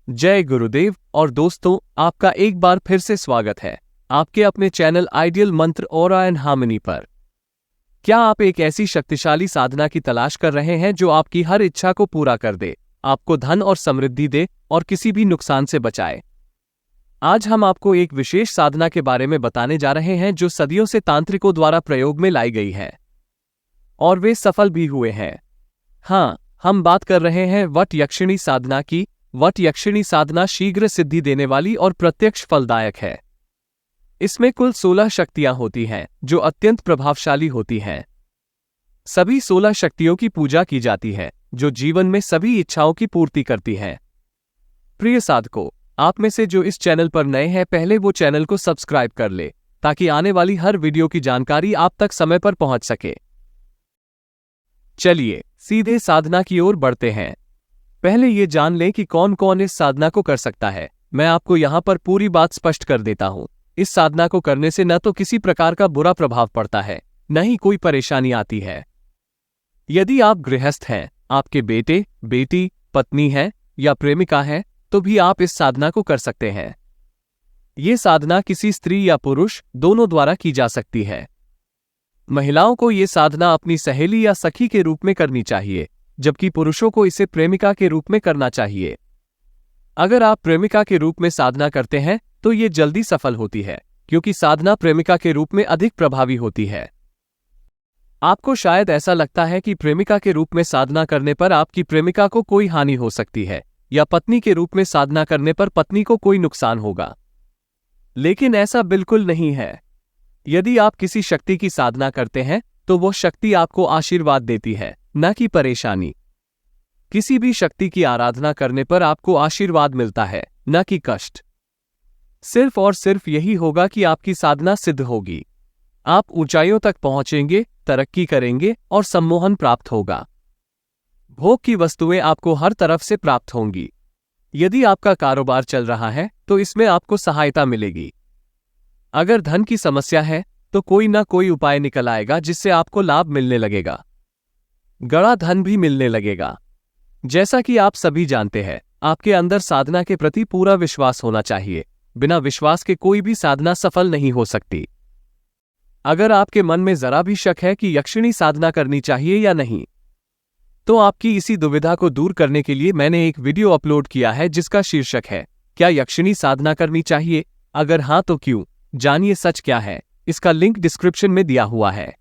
जय गुरुदेव और दोस्तों, आपका एक बार फिर से स्वागत है आपके अपने चैनल आइडियल मंत्र ऑरा एंड हार्मनी पर। क्या आप एक ऐसी शक्तिशाली साधना की तलाश कर रहे हैं जो आपकी हर इच्छा को पूरा कर दे, आपको धन और समृद्धि दे और किसी भी नुकसान से बचाए? आज हम आपको एक विशेष साधना के बारे में बताने जा रहे हैं जो सदियों से तांत्रिकों द्वारा प्रयोग में लाई गई है और वे सफल भी हुए हैं। हाँ, हम बात कर रहे हैं वट यक्षिणी साधना की। वट यक्षिणी साधना शीघ्र सिद्धि देने वाली और प्रत्यक्ष फलदायक है। इसमें कुल 16 शक्तियां होती हैं जो अत्यंत प्रभावशाली होती हैं। सभी 16 शक्तियों की पूजा की जाती है जो जीवन में सभी इच्छाओं की पूर्ति करती हैं। प्रिय साधकों, आप में से जो इस चैनल पर नए हैं, पहले वो चैनल को सब्सक्राइब कर ले ताकि आने वाली हर वीडियो की जानकारी आप तक समय पर पहुंच सके। चलिए सीधे साधना की ओर बढ़ते हैं। पहले ये जान लें कि कौन कौन इस साधना को कर सकता है। मैं आपको यहां पर पूरी बात स्पष्ट कर देता हूं। इस साधना को करने से न तो किसी प्रकार का बुरा प्रभाव पड़ता है, न ही कोई परेशानी आती है। यदि आप गृहस्थ हैं, आपके बेटे, बेटी, पत्नी है या प्रेमिका है, तो भी आप इस साधना को कर सकते हैं। ये साधना किसी स्त्री या पुरुष दोनों द्वारा की जा सकती है। महिलाओं को ये साधना अपनी सहेली या सखी के रूप में करनी चाहिए, जबकि पुरुषों को इसे प्रेमिका के रूप में करना चाहिए। अगर आप प्रेमिका के रूप में साधना करते हैं तो ये जल्दी सफल होती है, क्योंकि साधना प्रेमिका के रूप में अधिक प्रभावी होती है। आपको शायद ऐसा लगता है कि प्रेमिका के रूप में साधना करने पर आपकी प्रेमिका को कोई हानि हो सकती है या पत्नी के रूप में साधना करने पर पत्नी को कोई नुकसान होगा, लेकिन ऐसा बिल्कुल नहीं है। यदि आप किसी शक्ति की साधना करते हैं तो वो शक्ति आपको आशीर्वाद देती है, न कि परेशानी। किसी भी शक्ति की आराधना करने पर आपको आशीर्वाद मिलता है, न कि कष्ट। सिर्फ और सिर्फ यही होगा कि आपकी साधना सिद्ध होगी। आप ऊंचाइयों तक पहुंचेंगे, तरक्की करेंगे और सम्मोहन प्राप्त होगा। भोग की वस्तुएं आपको हर तरफ से प्राप्त होंगी। यदि आपका कारोबार चल रहा है तो इसमें आपको सहायता मिलेगी। अगर धन की समस्या है तो कोई ना कोई उपाय निकल आएगा जिससे आपको लाभ मिलने लगेगा। गड़ा धन भी मिलने लगेगा। जैसा कि आप सभी जानते हैं, आपके अंदर साधना के प्रति पूरा विश्वास होना चाहिए। बिना विश्वास के कोई भी साधना सफल नहीं हो सकती। अगर आपके मन में जरा भी शक है कि यक्षिणी साधना करनी चाहिए या नहीं, तो आपकी इसी दुविधा को दूर करने के लिए मैंने एक वीडियो अपलोड किया है जिसका शीर्षक है, क्या यक्षिणी साधना करनी चाहिए? अगर हां तो क्यों? जानिए सच क्या है। इसका लिंक डिस्क्रिप्शन में दिया हुआ है।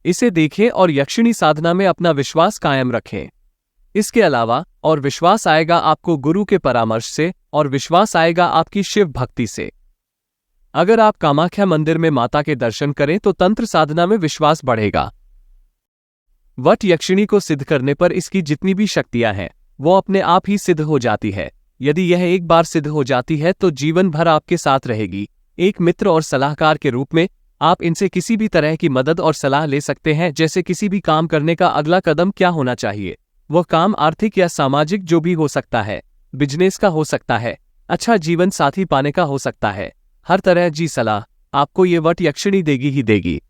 इसे देखें और यक्षिणी साधना में अपना विश्वास कायम रखें। इसके अलावा और विश्वास आएगा आपको गुरु के परामर्श से, और विश्वास आएगा आपकी शिव भक्ति से। अगर आप कामाख्या मंदिर में माता के दर्शन करें तो तंत्र साधना में विश्वास बढ़ेगा। वट यक्षिणी को सिद्ध करने पर इसकी जितनी भी शक्तियां हैं वो अपने आप ही सिद्ध हो जाती है। यदि यह एक बार सिद्ध हो जाती है तो जीवन भर आपके साथ रहेगी। एक मित्र और सलाहकार के रूप में आप इनसे किसी भी तरह की मदद और सलाह ले सकते हैं, जैसे किसी भी काम करने का अगला कदम क्या होना चाहिए। वह काम आर्थिक या सामाजिक जो भी हो सकता है, बिजनेस का हो सकता है, अच्छा जीवन साथी पाने का हो सकता है। हर तरह जी सलाह आपको ये वट यक्षिणी देगी ही देगी।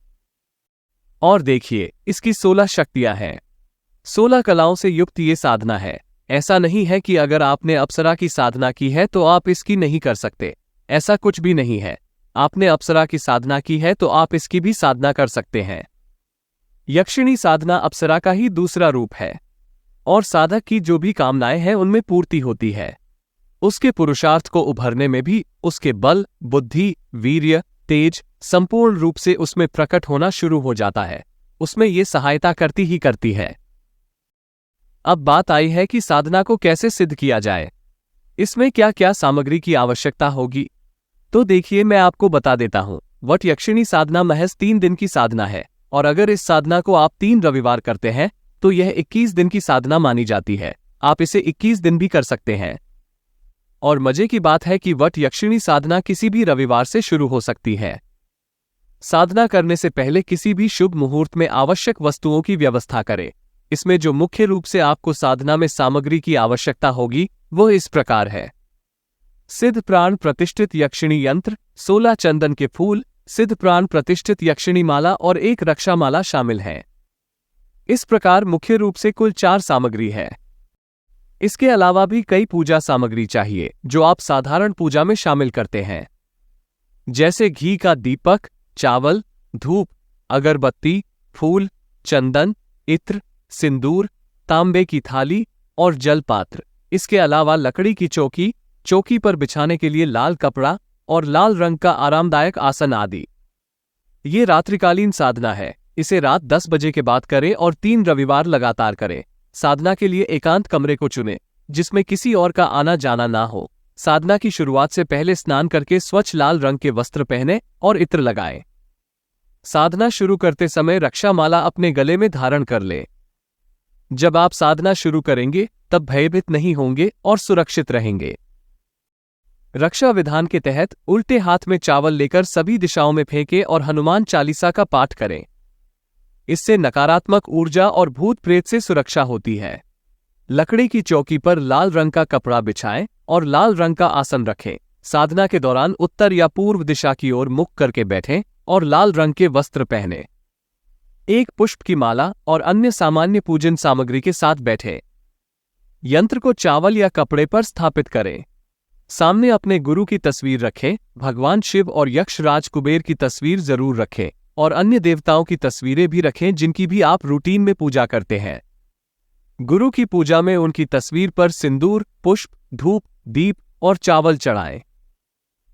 और देखिए, इसकी 16 शक्तियां हैं। 16 कलाओं से युक्त ये साधना है। ऐसा नहीं है कि अगर आपने अप्सरा की साधना की है तो आप इसकी नहीं कर सकते। ऐसा कुछ भी नहीं है। आपने अप्सरा की साधना की है तो आप इसकी भी साधना कर सकते हैं। यक्षिणी साधना अप्सरा का ही दूसरा रूप है और साधक की जो भी कामनाएं हैं उनमें पूर्ति होती है। उसके पुरुषार्थ को उभरने में भी उसके बल, बुद्धि, वीर्य, तेज संपूर्ण रूप से उसमें प्रकट होना शुरू हो जाता है। उसमें ये सहायता करती ही करती है। अब बात आई है कि साधना को कैसे सिद्ध किया जाए। इसमें क्या क्या सामग्री की आवश्यकता होगी, तो देखिए मैं आपको बता देता हूं। वट यक्षिणी साधना महज 3 दिन की साधना है, और अगर इस साधना को आप 3 रविवार करते हैं तो यह 21 दिन की साधना मानी जाती है। आप इसे 21 दिन भी कर सकते हैं। और मजे की बात है कि वट यक्षिणी साधना किसी भी रविवार से शुरू हो सकती है। साधना करने से पहले किसी भी शुभ मुहूर्त में आवश्यक वस्तुओं की व्यवस्था करें। इसमें जो मुख्य रूप से आपको साधना में सामग्री की आवश्यकता होगी वो इस प्रकार है। सिद्ध प्राण प्रतिष्ठित यक्षिणी यंत्र, 16 चंदन के फूल, सिद्ध प्राण प्रतिष्ठित यक्षिणी माला और एक रक्षा माला शामिल हैं। इस प्रकार मुख्य रूप से कुल 4 सामग्री है। इसके अलावा भी कई पूजा सामग्री चाहिए जो आप साधारण पूजा में शामिल करते हैं, जैसे घी का दीपक, चावल, धूप, अगरबत्ती, फूल, चंदन, इत्र, सिंदूर, तांबे की थाली और जल पात्र। इसके अलावा लकड़ी की चौकी, चौकी पर बिछाने के लिए लाल कपड़ा और लाल रंग का आरामदायक आसन आदि। ये रात्रिकालीन साधना है। इसे रात 10 बजे के बाद करें और 3 रविवार लगातार करें। साधना के लिए एकांत कमरे को चुनें जिसमें किसी और का आना जाना ना हो। साधना की शुरुआत से पहले स्नान करके स्वच्छ लाल रंग के वस्त्र पहने और इत्र लगाएं। साधना शुरू करते समय रक्षा माला अपने गले में धारण कर लें। जब आप साधना शुरू करेंगे तब भयभीत नहीं होंगे और सुरक्षित रहेंगे। रक्षा विधान के तहत उल्टे हाथ में चावल लेकर सभी दिशाओं में फेंकें और हनुमान चालीसा का पाठ करें। इससे नकारात्मक ऊर्जा और भूत प्रेत से सुरक्षा होती है। लकड़ी की चौकी पर लाल रंग का कपड़ा बिछाएं और लाल रंग का आसन रखें। साधना के दौरान उत्तर या पूर्व दिशा की ओर मुख करके बैठें और लाल रंग के वस्त्र पहनें। एक पुष्प की माला और अन्य सामान्य पूजन सामग्री के साथ बैठें। यंत्र को चावल या कपड़े पर स्थापित करें। सामने अपने गुरु की तस्वीर रखें। भगवान शिव और यक्षराज कुबेर की तस्वीर जरूर रखें और अन्य देवताओं की तस्वीरें भी रखें जिनकी भी आप रूटीन में पूजा करते हैं। गुरु की पूजा में उनकी तस्वीर पर सिंदूर, पुष्प, धूप, दीप और चावल चढ़ाएं।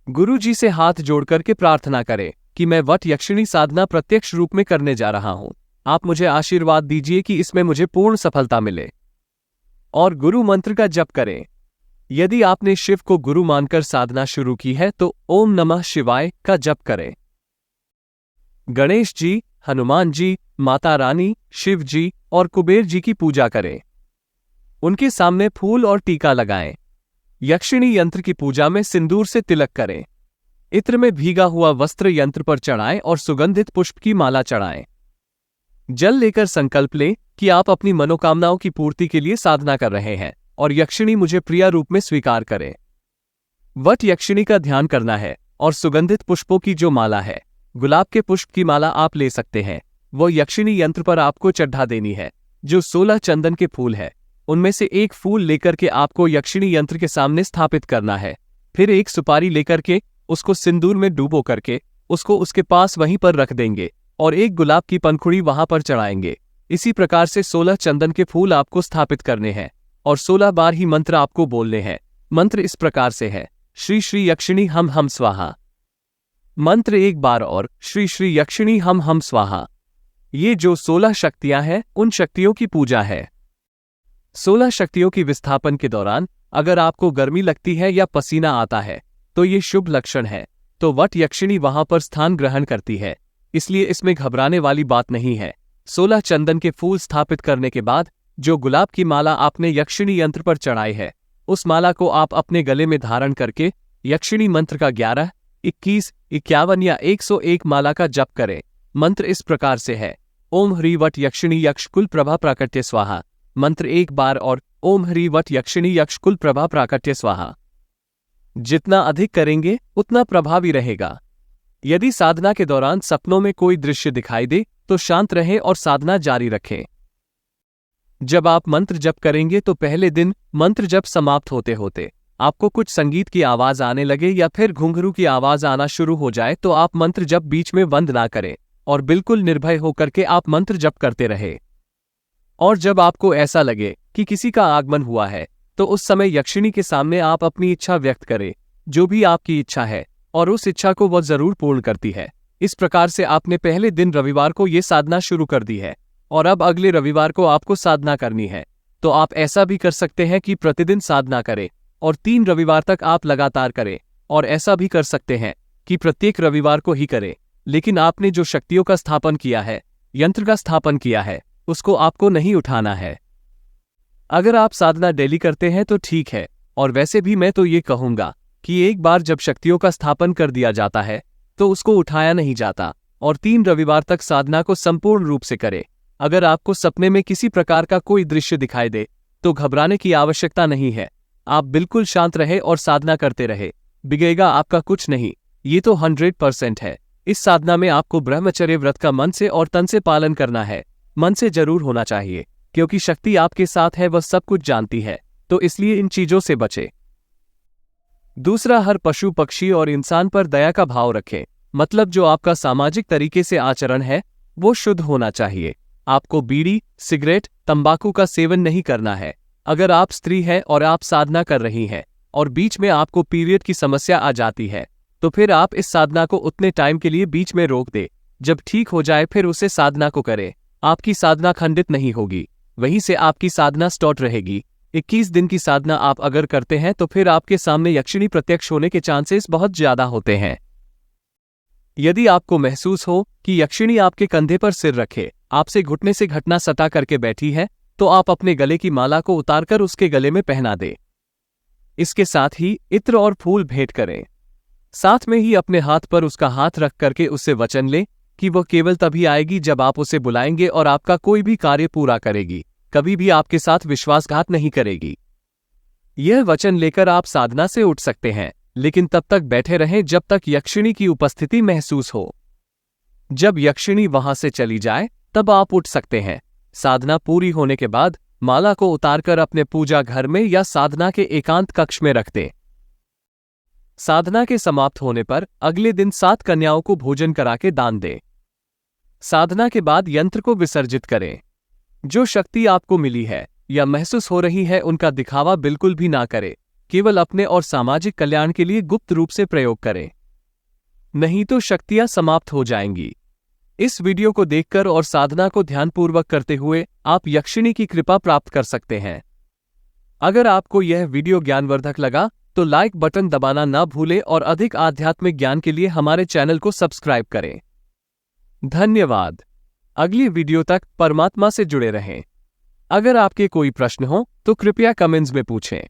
गुरु जी से हाथ जोड़कर के प्रार्थना करें कि मैं वट यक्षिणी साधना प्रत्यक्ष रूप में करने जा रहा हूं। आप मुझे आशीर्वाद दीजिए कि इसमें मुझे पूर्ण सफलता मिले। और गुरु मंत्र का जप करें। यदि आपने शिव को गुरु मानकर साधना शुरू की है तो ओम नमः शिवाय का जप करें। गणेश जी, हनुमान जी, माता रानी, शिव जी और कुबेर जी की पूजा करें। उनके सामने फूल और टीका लगाएं। यक्षिणी यंत्र की पूजा में सिंदूर से तिलक करें। इत्र में भीगा हुआ वस्त्र यंत्र पर चढ़ाएं और सुगंधित पुष्प की माला चढ़ाएं। जल लेकर संकल्प लें कि आप अपनी मनोकामनाओं की पूर्ति के लिए साधना कर रहे हैं और यक्षिणी मुझे प्रिय रूप में स्वीकार करें। वट यक्षिणी का ध्यान करना है और सुगंधित पुष्पों की जो माला है, गुलाब के पुष्प की माला आप ले सकते हैं। वो यक्षिणी यंत्र पर आपको चढ़ा देनी है। जो 16 चंदन के फूल है उनमें से एक फूल लेकर के आपको यक्षिणी यंत्र के सामने स्थापित करना है। फिर एक सुपारी लेकर के उसको सिंदूर में डूबो करके उसको उसके पास वहीं पर रख देंगे और एक गुलाब की पंखुड़ी वहां पर चढ़ाएंगे। इसी प्रकार से 16 चंदन के फूल आपको स्थापित करने हैं और 16 बार ही मंत्र आपको बोलने हैं। मंत्र इस प्रकार से है, श्री श्री यक्षिणी हम स्वाहा। मंत्र एक बार और, श्री श्री यक्षिणी हम स्वाहा। ये जो 16 शक्तियां हैं उन शक्तियों की पूजा है। 16 शक्तियों की विस्थापन के दौरान अगर आपको गर्मी लगती है या पसीना आता है तो ये शुभ लक्षण है। तो वट यक्षिणी वहां पर स्थान ग्रहण करती है, इसलिए इसमें घबराने वाली बात नहीं है। 16 चंदन के फूल स्थापित करने के बाद जो गुलाब की माला आपने यक्षिणी यंत्र पर चढ़ाई है उस माला को आप अपने गले में धारण करके यक्षिणी मंत्र का 11, 21, 51 या 101 माला का जप करें। मंत्र इस प्रकार से है, ओम ह्री वट यक्षिणी यक्ष कुल प्रभा प्राकट्य स्वाहा। मंत्र एक बार और, ओम ह्री वट यक्षिणी यक्ष कुल प्रभा प्राकट्य स्वाहा। जितना अधिक करेंगे उतना प्रभावी रहेगा। यदि साधना के दौरान सपनों में कोई दृश्य दिखाई दे तो शांत रहें और साधना जारी रखें। जब आप मंत्र जप करेंगे तो पहले दिन मंत्र जप समाप्त होते होते आपको कुछ संगीत की आवाज आने लगे या फिर घुंघरू की आवाज आना शुरू हो जाए तो आप मंत्र जप बीच में बंद ना करें और बिल्कुल निर्भय होकर के आप मंत्र जप करते रहे। और जब आपको ऐसा लगे कि किसी का आगमन हुआ है तो उस समय यक्षिणी के सामने आप अपनी इच्छा व्यक्त करें, जो भी आपकी इच्छा है, और उस इच्छा को वह जरूर पूर्ण करती है। इस प्रकार से आपने पहले दिन रविवार को ये साधना शुरू कर दी है और अब अगले रविवार को आपको साधना करनी है। तो आप ऐसा भी कर सकते हैं कि प्रतिदिन साधना करें और 3 रविवार तक आप लगातार करें, और ऐसा भी कर सकते हैं कि प्रत्येक रविवार को ही करें। लेकिन आपने जो शक्तियों का स्थापन किया है, यंत्र का स्थापन किया है, उसको आपको नहीं उठाना है। अगर आप साधना डेली करते हैं तो ठीक है, और वैसे भी मैं तो ये कहूंगा कि एक बार जब शक्तियों का स्थापन कर दिया जाता है तो उसको उठाया नहीं जाता, और 3 रविवार तक साधना को संपूर्ण रूप से करें। अगर आपको सपने में किसी प्रकार का कोई दृश्य दिखाई दे तो घबराने की आवश्यकता नहीं है। आप बिल्कुल शांत रहे और साधना करते रहे, बिगड़ेगा आपका कुछ नहीं। ये तो 100% है। इस साधना में आपको ब्रह्मचर्य व्रत का मन से और तन से पालन करना है। मन से जरूर होना चाहिए, क्योंकि शक्ति आपके साथ है, वह सब कुछ जानती है। तो इसलिए इन चीजों से बचें। दूसरा, हर पशु पक्षी और इंसान पर दया का भाव रखें। मतलब जो आपका सामाजिक तरीके से आचरण है वो शुद्ध होना चाहिए। आपको बीड़ी, सिगरेट, तंबाकू का सेवन नहीं करना है। अगर आप स्त्री हैं और आप साधना कर रही हैं और बीच में आपको पीरियड की समस्या आ जाती है तो फिर आप इस साधना को उतने टाइम के लिए बीच में रोक दे। जब ठीक हो जाए फिर उसे साधना को करें। आपकी साधना खंडित नहीं होगी, वहीं से आपकी साधना स्टार्ट रहेगी। 21 दिन की साधना आप अगर करते हैं तो फिर आपके सामने यक्षिणी प्रत्यक्ष होने के चांसेस बहुत ज्यादा होते हैं। यदि आपको महसूस हो कि यक्षिणी आपके कंधे पर सिर रखे आपसे घुटने से घटना सटा करके बैठी है तो आप अपने गले की माला को उतारकर उसके गले में पहना दें। इसके साथ ही इत्र और फूल भेंट करें। साथ में ही अपने हाथ पर उसका हाथ रख करके उससे वचन लें कि वह केवल तभी आएगी जब आप उसे बुलाएंगे और आपका कोई भी कार्य पूरा करेगी, कभी भी आपके साथ विश्वासघात नहीं करेगी। यह वचन लेकर आप साधना से उठ सकते हैं, लेकिन तब तक बैठे रहें जब तक यक्षिणी की उपस्थिति महसूस हो। जब यक्षिणी वहां से चली जाए तब आप उठ सकते हैं। साधना पूरी होने के बाद माला को उतारकर अपने पूजा घर में या साधना के एकांत कक्ष में रख दें। साधना के समाप्त होने पर अगले दिन 7 कन्याओं को भोजन करा के दान दें। साधना के बाद यंत्र को विसर्जित करें। जो शक्ति आपको मिली है या महसूस हो रही है उनका दिखावा बिल्कुल भी ना करें। केवल अपने और सामाजिक कल्याण के लिए गुप्त रूप से प्रयोग करें, नहीं तो शक्तियां समाप्त हो जाएंगी। इस वीडियो को देखकर और साधना को ध्यानपूर्वक करते हुए आप यक्षिणी की कृपा प्राप्त कर सकते हैं। अगर आपको यह वीडियो ज्ञानवर्धक लगा तो लाइक बटन दबाना ना भूलें और अधिक आध्यात्मिक ज्ञान के लिए हमारे चैनल को सब्सक्राइब करें। धन्यवाद। अगली वीडियो तक परमात्मा से जुड़े रहें। अगर आपके कोई प्रश्न हो तो कृपया कमेंट्स में पूछें।